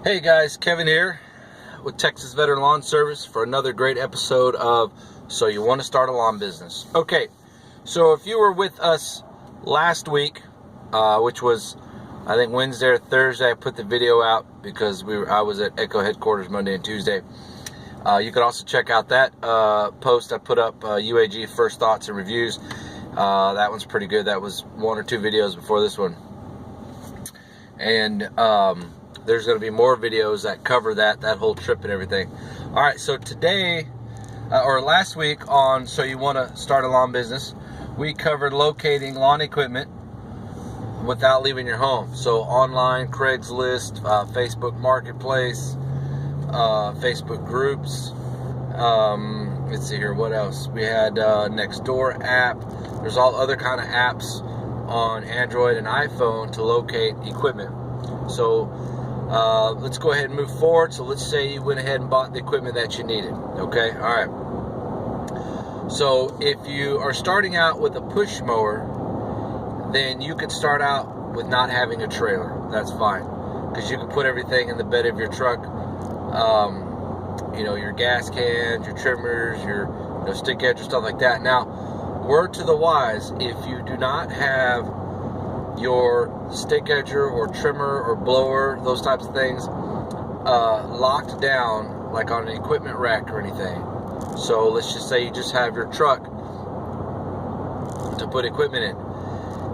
Hey guys, Kevin here with Texas Veteran Lawn Service for another great episode of So You Want to Start a Lawn Business. Okay, so if you were with us last week, which was I think Wednesday or Thursday, I put the video out because I was at Echo headquarters Monday and Tuesday. You could also check out that post I put up, UAG First Thoughts and Reviews. That one's pretty good. That was one or two videos before this one. And there's going to be more videos that cover that whole trip and everything. All right, so today, or last week on So You Want to Start a Lawn Business, we covered locating lawn equipment without leaving your home. So online, Craigslist, Facebook Marketplace, Facebook groups. Let's see here, what else? We had Nextdoor app. There's all other kind of apps on Android and iPhone to locate equipment. So let's go ahead and move forward. So let's say you went ahead and bought the equipment that you needed. Okay, all right. So if you are starting out with a push mower, then you could start out with not having a trailer. That's fine, because you can put everything in the bed of your truck. You know, your gas cans, your trimmers, your stick edge, stuff like that. Now, word to the wise, if you do not have your stick edger or trimmer or blower, those types of things, locked down like on an equipment rack or anything. So let's just say you just have your truck to put equipment in.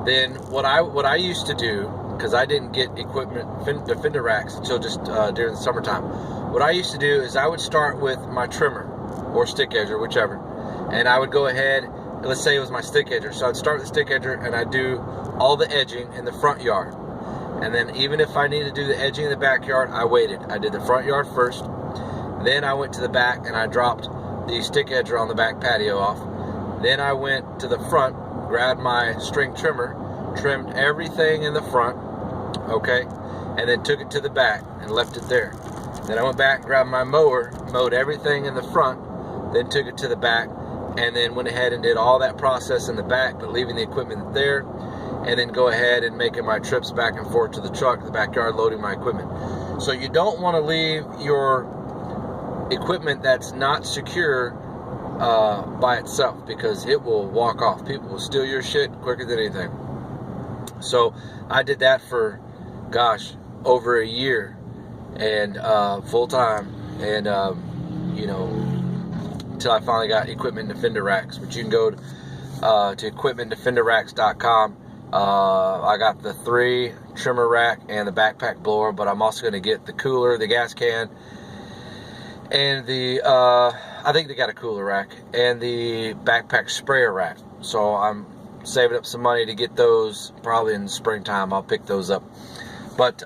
Then what I used to do, because I didn't get equipment, fender racks until just during the summertime. What I used to do is I would start with my trimmer or stick edger, whichever, and I would go ahead. Let's say it was my stick edger. So I'd start with the stick edger and I'd do all the edging in the front yard. And then even if I needed to do the edging in the backyard, I waited. I did the front yard first. Then I went to the back and I dropped the stick edger on the back patio off. Then I went to the front, grabbed my string trimmer, trimmed everything in the front, okay, and then took it to the back and left it there. Then I went back, grabbed my mower, mowed everything in the front, then took it to the back, and then went ahead and did all that process in the back, but leaving the equipment there, and then go ahead and making my trips back and forth to the truck, the backyard, loading my equipment. So you don't want to leave your equipment that's not secure by itself, because it will walk off. People will steal your shit quicker than anything. So I did that for, gosh, over a year, and full time, and you know, until I finally got equipment defender racks. But you can go to equipmentdefenderracks.com. I got the 3 trimmer rack and the backpack blower, but I'm also going to get the cooler, the gas can, and the I think they got a cooler rack, and the backpack sprayer rack. So I'm saving up some money to get those. Probably in the springtime I'll pick those up. But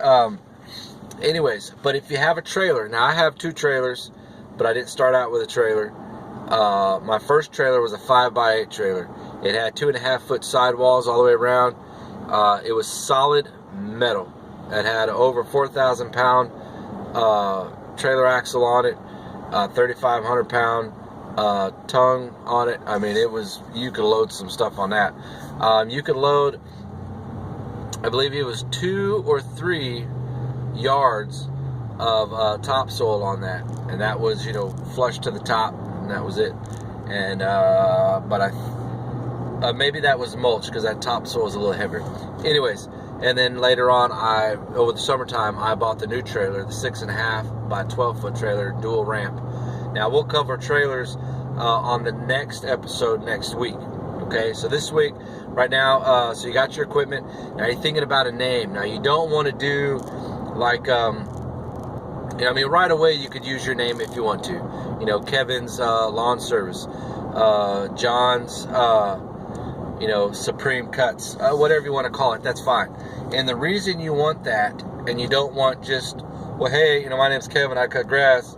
anyways, but if you have a trailer, now I have 2 trailers, but I didn't start out with a trailer. My first trailer was a 5x8 trailer. It had 2.5-foot sidewalls all the way around. It was solid metal. It had over 4,000 pound trailer axle on it, 3,500 pound tongue on it. I mean, it was, you could load some stuff on that. You could load, I believe it was 2 or 3 yards of topsoil on that, and that was, you know, flush to the top, and that was it. And but I maybe that was mulch, because that topsoil is a little heavier. Anyways, and then later on, over the summertime, I bought the new trailer, the 6.5 by 12-foot trailer, dual ramp. Now we'll cover trailers on the next episode next week. Okay, so this week, right now, so you got your equipment. Now you're thinking about a name. Now you don't want to do like, you know, I mean, right away you could use your name if you want to. You know, Kevin's Lawn Service, John's, you know, Supreme Cuts, whatever you want to call it, that's fine. And the reason you want that, and you don't want just, well, hey, you know, my name's Kevin, I cut grass,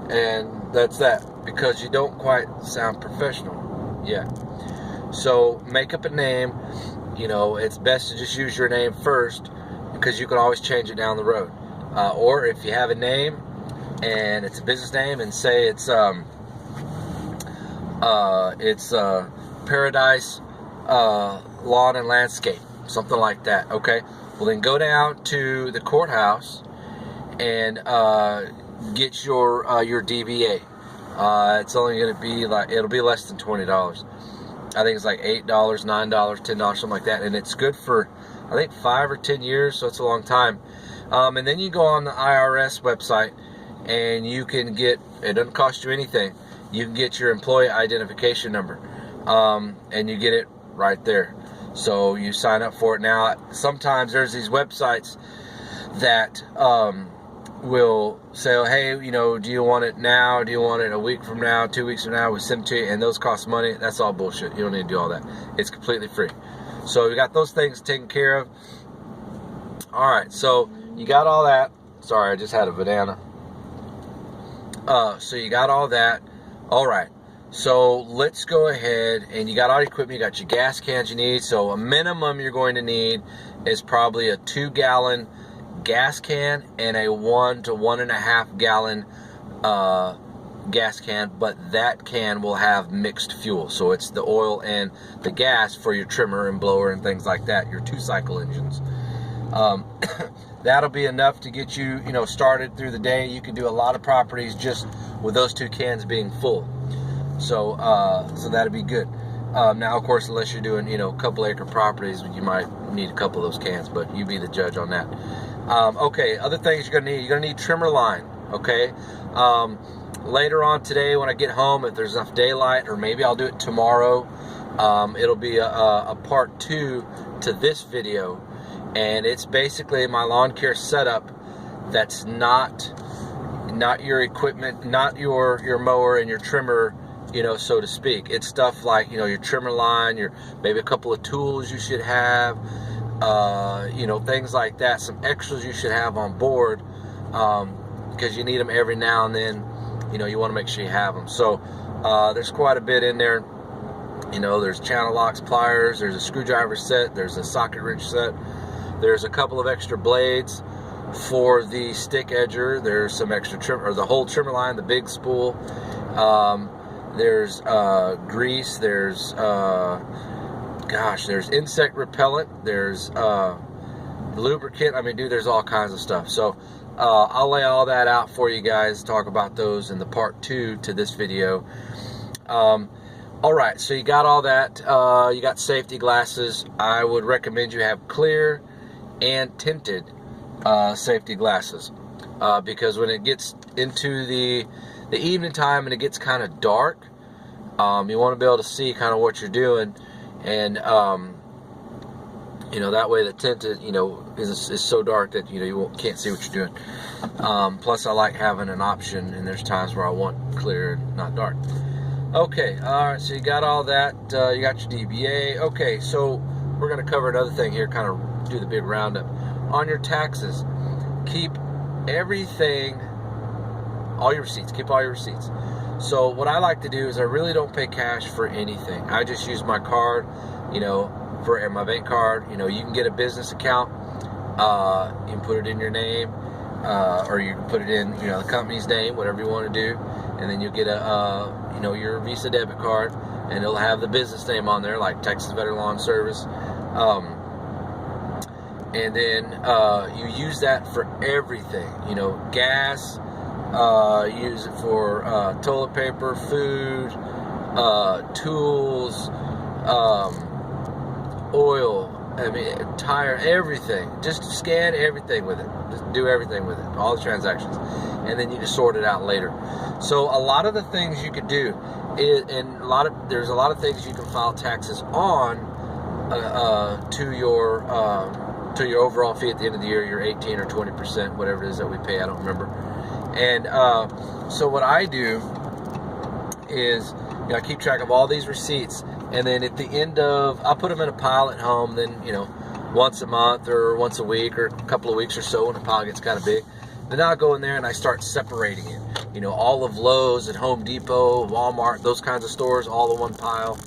and that's that, because you don't quite sound professional yet. So make up a name. You know, it's best to just use your name first, because you can always change it down the road. Or if you have a name and it's a business name, and say it's Paradise Lawn and Landscape, something like that. Okay, well then go down to the courthouse and get your DBA. It's only going to be like, it'll be less than $20. I think it's like $8, $9, $10, something like that, and it's good for, I think, 5 or 10 years, so it's a long time. And then you go on the IRS website, and you can get, it doesn't cost you anything, you can get your employee identification number, and you get it right there. So you sign up for it. Now, sometimes there's these websites that will say, oh, hey, you know, do you want it now? Do you want it a week from now, 2 weeks from now? We send it to you, and those cost money. That's all bullshit. You don't need to do all that. It's completely free. So you got those things taken care of. All right, so you got all that. Sorry, I just had a banana. So you got all that. All right, so let's go ahead, and you got all your equipment. You got your gas cans you need. So a minimum you're going to need is probably a 2-gallon gas can and a 1 to 1.5 gallon gas can, but that can will have mixed fuel, so it's the oil and the gas for your trimmer and blower and things like that, your 2-cycle engines. That'll be enough to get you, you know, started through the day. You can do a lot of properties just with those 2 cans being full, so so that'll be good. Now, of course, unless you're doing, you know, a couple acre properties, you might need a couple of those cans, but you be the judge on that. Okay, other things you're gonna need trimmer line. Okay, later on today when I get home, if there's enough daylight, or maybe I'll do it tomorrow, it'll be a part 2 to this video, and it's basically my lawn care setup. That's not your equipment, not your mower and your trimmer, you know, so to speak. It's stuff like, you know, your trimmer line, your maybe a couple of tools you should have, you know, things like that. Some extras you should have on board, because you need them every now and then. You know, you want to make sure you have them. So there's quite a bit in there. You know, there's channel locks, pliers, there's a screwdriver set, there's a socket wrench set, there's a couple of extra blades for the stick edger, there's some extra trim, or the whole trimmer line, the big spool, there's grease, there's there's insect repellent, there's lubricant. I mean, dude, there's all kinds of stuff. So I'll lay all that out for you guys, talk about those in the part 2 to this video. All right, so you got all that. You got safety glasses. I would recommend you have clear and tinted safety glasses, because when it gets into the evening time and it gets kind of dark, you want to be able to see kind of what you're doing, and you know, that way the tinted, you know, is so dark that, you know, you can't see what you're doing. Plus, I like having an option, and there's times where I want clear and not dark. Okay, all right, so you got all that. You got your DBA. Okay, so we're going to cover another thing here, kind of do the big roundup. On your taxes, keep everything, all your receipts, keep all your receipts. So what I like to do is I really don't pay cash for anything. I just use my card, you know, for my bank card. You know, you can get a business account, you can put it in your name, or you can put it in, you know, the company's name, whatever you want to do, and then you'll get a, you know, your Visa debit card, and it'll have the business name on there, like Texas Veteran Lawn Service, and then you use that for everything, you know, gas, use it for toilet paper, food, tools, oil, I mean, tire, everything. Just scan everything with it. Just do everything with it, all the transactions, and then you can sort it out later. So a lot of the things you could do is, and there's a lot of things you can file taxes on to your overall fee at the end of the year, your 18 or 20%, whatever it is that we pay, I don't remember. And so what I do is, you know, I keep track of all these receipts, and then at the end of, I'll put them in a pile at home. Then, you know, once a month or once a week or a couple of weeks or so, when the pile gets kind of big, then I'll go in there and I start separating it. You know, all of Lowe's and Home Depot, Walmart, those kinds of stores, all in one pile.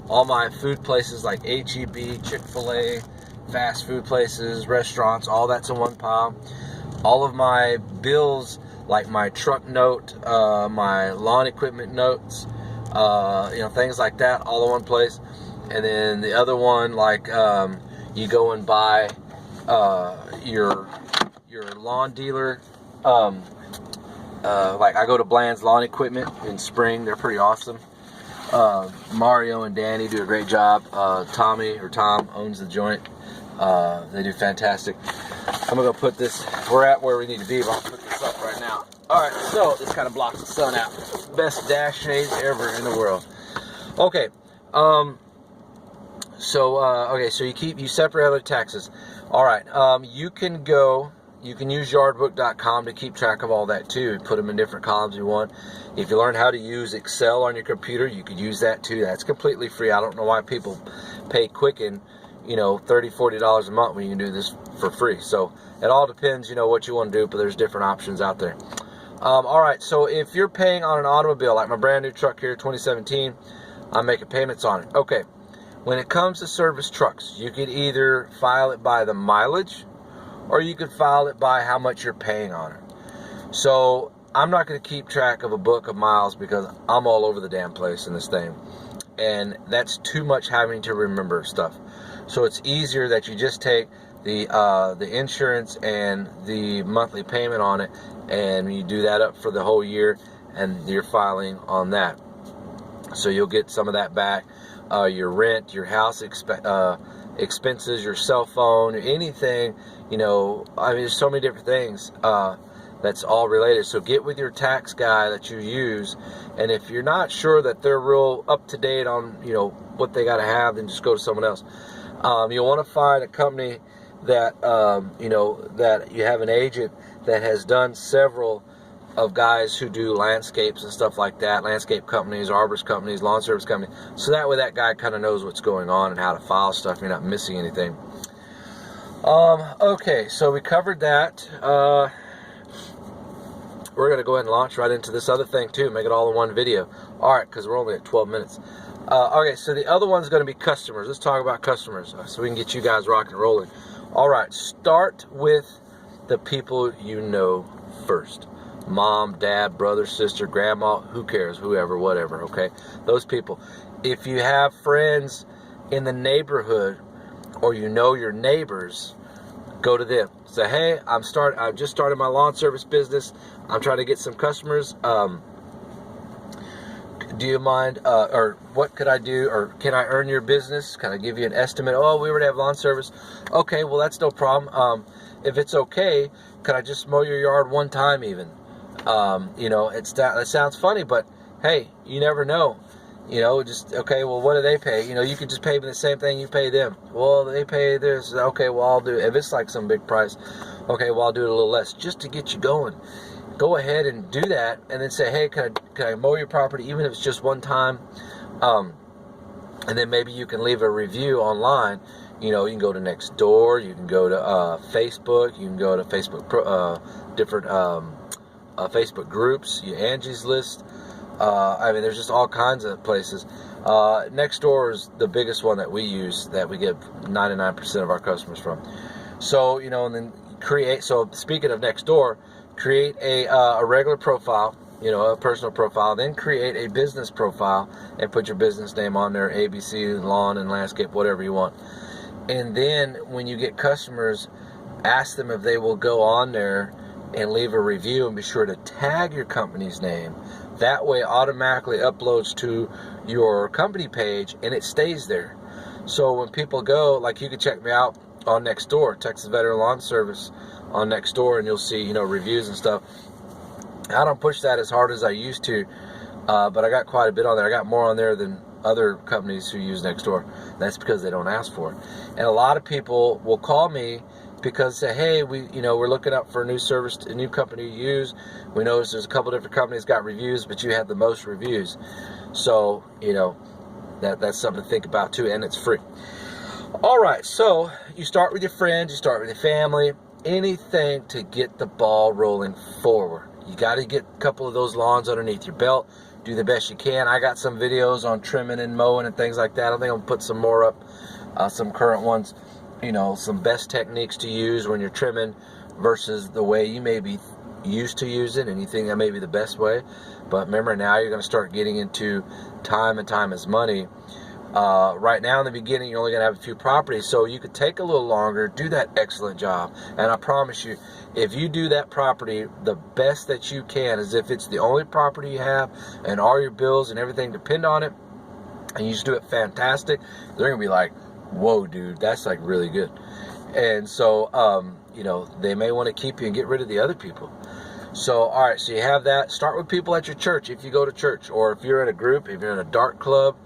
All my food places like HEB, Chick-fil-A, fast food places, restaurants, all that's in one pile. All of my bills, like my truck note, my lawn equipment notes, you know, things like that, all in one place. And then the other one, like you go and buy your lawn dealer Like I go to Bland's Lawn Equipment in Spring. They're pretty awesome. Mario and Danny do a great job. Tommy or Tom owns the joint. They do fantastic. I'm gonna go put this. We're at where we need to be, but I'll put this up right now. All right, so this kind of blocks the sun out. Best dash shades ever in the world. Okay. So you separate other taxes. All right. You can use yardbook.com to keep track of all that too. Put them in different columns you want. If you learn how to use Excel on your computer, you could use that too. That's completely free. I don't know why people pay Quicken, $30, $40 a month when you can do this for free. So it all depends, what you want to do, but there's different options out there. All right, so if you're paying on an automobile, like my brand new truck here, 2017, I'm making payments on it. Okay, when it comes to service trucks, you could either file it by the mileage, or you could file it by how much you're paying on it. So I'm not going to keep track of a book of miles because I'm all over the damn place in this thing. And that's too much having to remember stuff. So it's easier that you just take the insurance and the monthly payment on it, and you do that up for the whole year, and you're filing on that. So you'll get some of that back. Your rent, your house expenses, your cell phone, anything, there's so many different things that's all related. So get with your tax guy that you use, and if you're not sure that they're real up to date on, what they got to have, then just go to someone else. You'll want to find a company that, that you have an agent that has done several of guys who do landscapes and stuff like that, landscape companies, arborist companies, lawn service companies, so that way that guy kind of knows what's going on and how to file stuff. You're not missing anything. Okay, so we covered that. We're going to go ahead and launch right into this other thing too, make it all in one video. Alright, because we're only at 12 minutes. Okay, so the other one's going to be customers. Let's talk about customers so we can get you guys rocking and rolling. Alright, start with the people you know first. Mom, dad, brother, sister, grandma, who cares, whoever, whatever, okay? Those people. If you have friends in the neighborhood or your neighbors, go to them. Say, hey, I've just started my lawn service business. I'm trying to get some customers. Do you mind, or what could I do, or can I earn your business? Can I give you an estimate? Oh, we already have lawn service. Okay, well, that's no problem. If it's okay, could I just mow your yard one time even? That sounds funny, but hey, you never know. Okay, well, what do they pay? You could just pay them the same thing you pay them. Well, they pay this. Okay, well, I'll do it. If it's like some big price, okay, well, I'll do it a little less just to get you going. Go ahead and do that, and then say, hey, can I mow your property, even if it's just one time? And then maybe you can leave a review online. You can go to Nextdoor, you can go to Facebook, you can go to Facebook, different Facebook groups, Angie's List. There's just all kinds of places. Nextdoor is the biggest one that we use, that we get 99% of our customers from. So, and then so speaking of Nextdoor, create a regular profile, a personal profile, then create a business profile and put your business name on there, ABC, lawn and landscape, whatever you want. And then when you get customers, ask them if they will go on there and leave a review, and be sure to tag your company's name. That way it automatically uploads to your company page and it stays there. So when people go, like, you can check me out on Nextdoor, Texas Veteran Lawn Service on Nextdoor, and you'll see, reviews and stuff. I don't push that as hard as I used to, but I got quite a bit on there. I got more on there than other companies who use Nextdoor. That's because they don't ask for it. And a lot of people will call me because say, hey, we're looking up for a new service, a new company to use. We noticed there's a couple different companies got reviews, but you have the most reviews. So, that's something to think about too, and it's free. All right, so you start with your friends, you start with your family, anything to get the ball rolling forward. You got to get a couple of those lawns underneath your belt. Do the best you can. I got some videos on trimming and mowing and things like that. I think I'm going to put some more up, some current ones. Some best techniques to use when you're trimming versus the way you may be used to use it, and you think that may be the best way. But remember, now you're going to start getting into time, and time is money. Right now in the beginning, you're only going to have a few properties, so you could take a little longer, do that excellent job, and I promise you, if you do that property the best that you can, as if it's the only property you have and all your bills and everything depend on it, and you just do it fantastic, they're gonna be like, whoa, dude, that's like really good. And so, you know, they may want to keep you and get rid of the other people. So, all right, so you have that. Start with people at your church if you go to church, or if you're in a group, if you're in a dart club,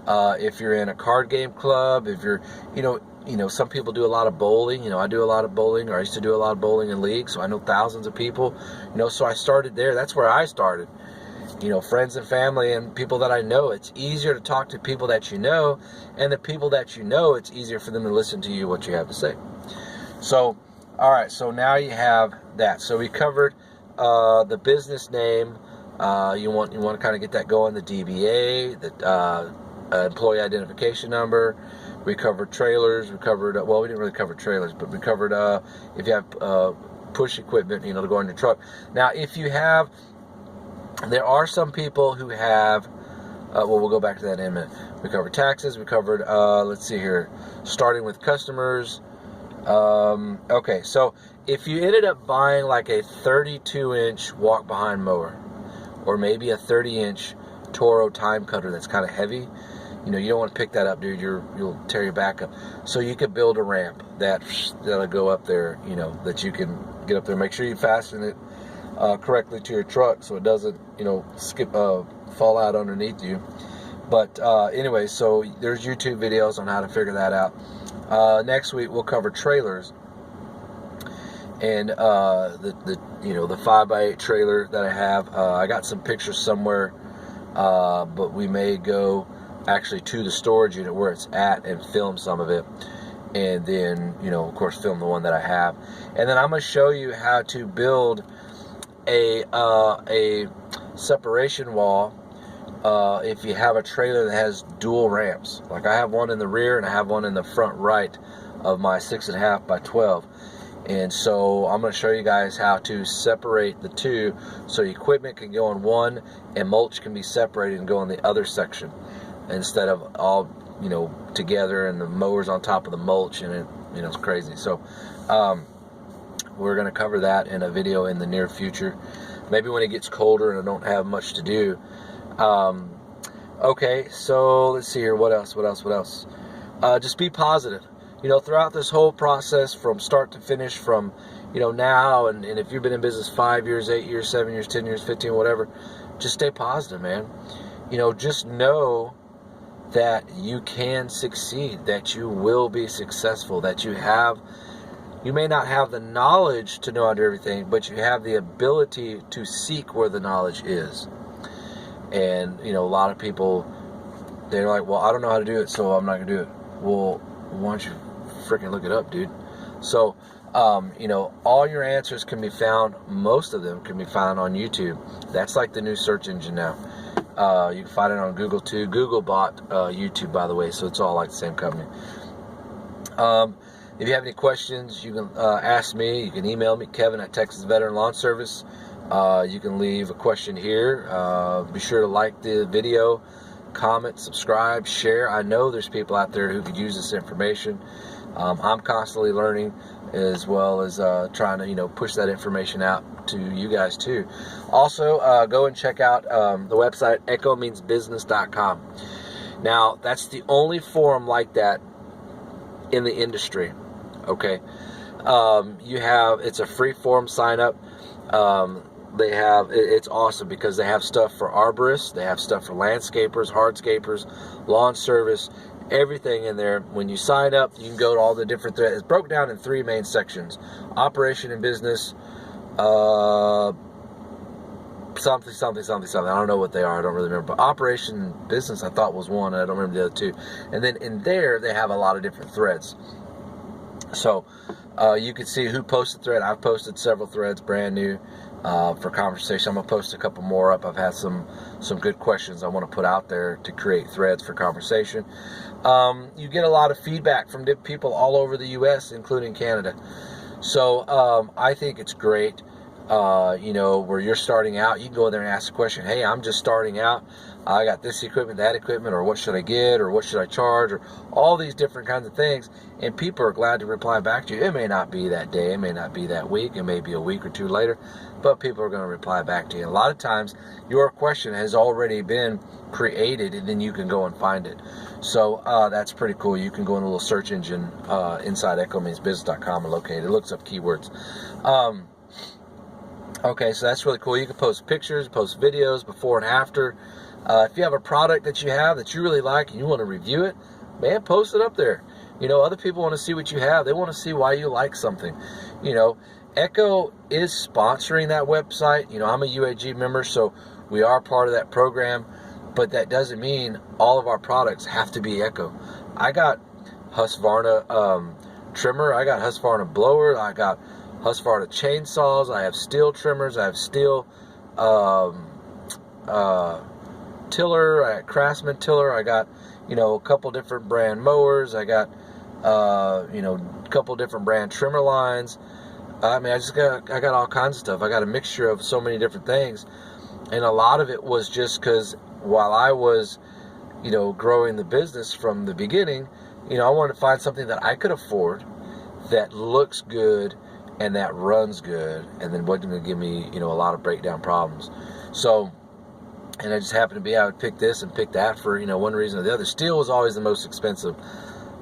if you're in a card game club, if you're, you know, some people do a lot of bowling. You know, I do a lot of bowling, or I used to do a lot of bowling in leagues, so I know thousands of people. You know, so I started there. That's where I started. You know, friends and family and people that I know. It's easier to talk to people that you know, and the people that you know, it's easier for them to listen to you, what you have to say. So, all right, so now you have that. So we covered the business name. You want to kind of get that going. The DBA, the employee identification number. We covered trailers. We covered, well, we didn't really cover trailers, but we covered if you have push equipment, you know, to go on your truck. Now, if you have, there are some people who have, well, we'll go back to that in a minute. We covered taxes. We covered, let's see here, starting with customers. Okay, so if you ended up buying like a 32-inch walk-behind mower, or maybe a 30-inch Toro time cutter that's kind of heavy, you know, you don't want to pick that up, dude. You'll tear your back up. So you could build a ramp that'll go up there, you know, that you can get up there. Make sure you fasten it correctly to your truck so it doesn't, you know, fall out underneath you. But anyway, so there's YouTube videos on how to figure that out. Next week we'll cover trailers, and the you know, the 5x8 trailer that I have. I got some pictures somewhere, but we may go actually to the storage unit where it's at and film some of it, and then, you know, of course, film the one that I have. And then I'm going to show you how to build a separation wall if you have a trailer that has dual ramps. Like I have one in the rear and I have one in the front right of my 6.5 by 12. And so I'm going to show you guys how to separate the two, so equipment can go in one and mulch can be separated and go in the other section, instead of all, you know, together and the mowers on top of the mulch, and it, you know, it's crazy. So we're going to cover that in a video in the near future, maybe when it gets colder and I don't have much to do. Okay, so let's see here. What else? Just be positive. You know, throughout this whole process, from start to finish, from, you know, now, and if you've been in business 5 years, 8 years, 7 years, 10 years, 15, whatever, just stay positive, man. You know, just know that you can succeed, that you will be successful, that you may not have the knowledge to know how to do everything, but you have the ability to seek where the knowledge is. And, you know, a lot of people, they're like, well, I don't know how to do it, so I'm not going to do it. Well, why don't you freaking look it up, dude? So, you know, all your answers can be found, most of them can be found on YouTube. That's like the new search engine now. You can find it on Google too. Google bought YouTube, by the way, so it's all like the same company. If you have any questions, you can ask me. You can email me, Kevin at Texas Veteran Lawn Service. You can leave a question here. Be sure to like the video, comment, subscribe, share. I know there's people out there who could use this information. I'm constantly learning, as well as trying to, you know, push that information out to you guys too. Also, go and check out the website echomeansbusiness.com. Now, that's the only forum like that in the industry. Okay, it's a free forum sign up. It's awesome because they have stuff for arborists, they have stuff for landscapers, hardscapers, lawn service, everything in there. When you sign up, you can go to all the different threads. It's broken down in 3 main sections: operation and business, something. I don't know what they are. I don't really remember. But operation and business, I thought was one, and I don't remember the other two. And then in there, they have a lot of different threads. So you can see who posted thread. I've posted several threads, brand new, for conversation. I'm gonna post a couple more up. I've had some good questions I want to put out there to create threads for conversation. You get a lot of feedback from people all over the U.S., including Canada. So I think it's great. you know, where you're starting out, you can go in there and ask the question, hey, I'm just starting out. I got this equipment, that equipment, or what should I get, or what should I charge, or all these different kinds of things. And people are glad to reply back to you. It may not be that day, it may not be that week, it may be a week or two later, but people are going to reply back to you. A lot of times, your question has already been created, and then you can go and find it. So that's pretty cool. You can go in a little search engine inside EchoMeansBusiness.com and locate it. It looks up keywords. Okay, so that's really cool. You can post pictures, post videos before and after. If you have a product that you have that you really like and you want to review it, man, post it up there. You know, other people want to see what you have. They want to see why you like something. You know, Echo is sponsoring that website. You know, I'm a UAG member, so we are part of that program. But that doesn't mean all of our products have to be Echo. I got Husqvarna trimmer. I got Husqvarna blower. I got Husqvarna chainsaws. I have steel trimmers. I have steel tiller. I got Craftsman tiller. I got, you know, a couple different brand mowers. I got, you know, a couple different brand trimmer lines. I mean, I got all kinds of stuff. I got a mixture of so many different things. And a lot of it was just because while I was, you know, growing the business from the beginning, you know, I wanted to find something that I could afford, that looks good, and that runs good, and then wasn't going to give me, you know, a lot of breakdown problems. So, and I just happened to be, I would pick this and pick that for, you know, one reason or the other. Steel was always the most expensive.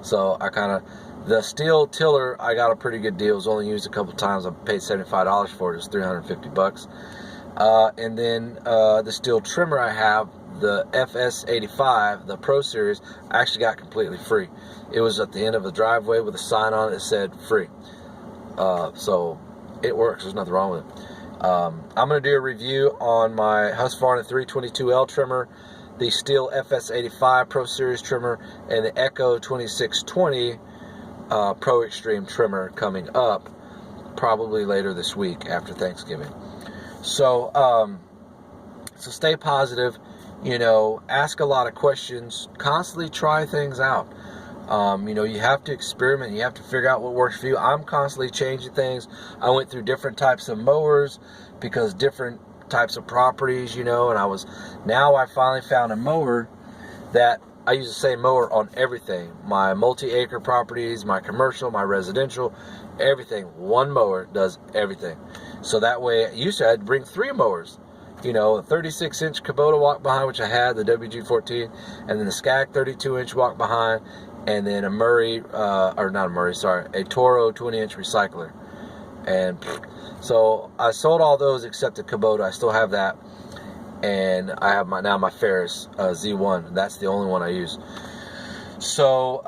So I kind of, the steel tiller, I got a pretty good deal. It was only used a couple times. I paid $75 for it. It was $350. And then the steel trimmer I have, the FS85, the Pro Series, I actually got completely free. It was at the end of a driveway with a sign on it that said free. So it works. There's nothing wrong with it. I'm going to do a review on my Husqvarna 322L trimmer, the Steel FS85 Pro Series trimmer, and the Echo 2620 Pro Extreme trimmer coming up probably later this week after Thanksgiving. So, so stay positive, you know, ask a lot of questions, constantly try things out. You know, you have to experiment. You have to figure out what works for you. I'm constantly changing things. I went through different types of mowers because different types of properties, you know, and now I finally found a mower that I use the same mower on everything. My multi-acre properties, my commercial, my residential, everything. One mower does everything. So that way, used to I had to bring 3 mowers. You know, a 36-inch Kubota walk behind, which I had, the WG14, and then the Skag 32-inch walk behind, and then a Murray, or not a Murray, sorry, a Toro 20-inch recycler. And so I sold all those except the Kubota. I still have that. And I have my Ferris Z1. That's the only one I use. So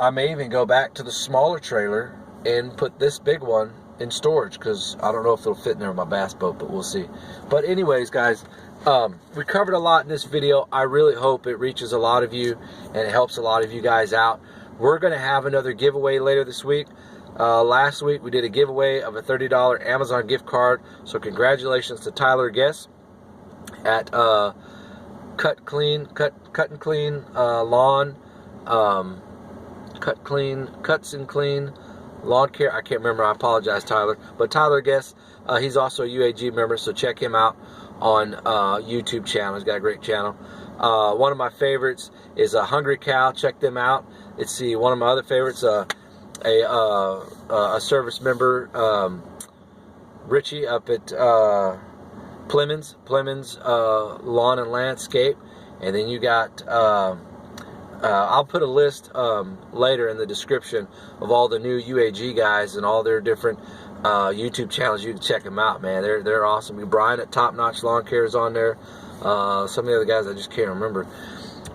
I may even go back to the smaller trailer and put this big one in storage, because I don't know if it'll fit in there with my bass boat, but we'll see. But anyways, guys, we covered a lot in this video. I really hope it reaches a lot of you and it helps a lot of you guys out. We're going to have another giveaway later this week. Last week we did a giveaway of a $30 Amazon gift card. So congratulations to Tyler Guess at Cuts and Clean Lawn Care. I can't remember. I apologize, Tyler. But Tyler Guess, he's also a UAG member, so check him out on YouTube channel. He's got a great channel. One of my favorites is a Hungry Cow. Check them out. Let's see. One of my other favorites, a service member, Richey up at Plemons Lawn and Landscape. And then you got I'll put a list later in the description of all the new UAG guys and all their different YouTube channels. You can check them out, man. They're awesome. Bryant at Top Notch Lawn Care is on there. Some of the other guys I just can't remember.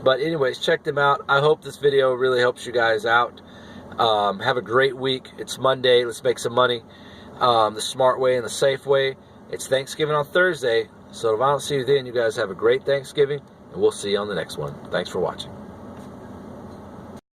But anyways, check them out. I hope this video really helps you guys out. Have a great week. It's Monday. Let's make some money the smart way and the safe way. It's Thanksgiving on Thursday. So if I don't see you then, you guys have a great Thanksgiving, and we'll see you on the next one. Thanks for watching.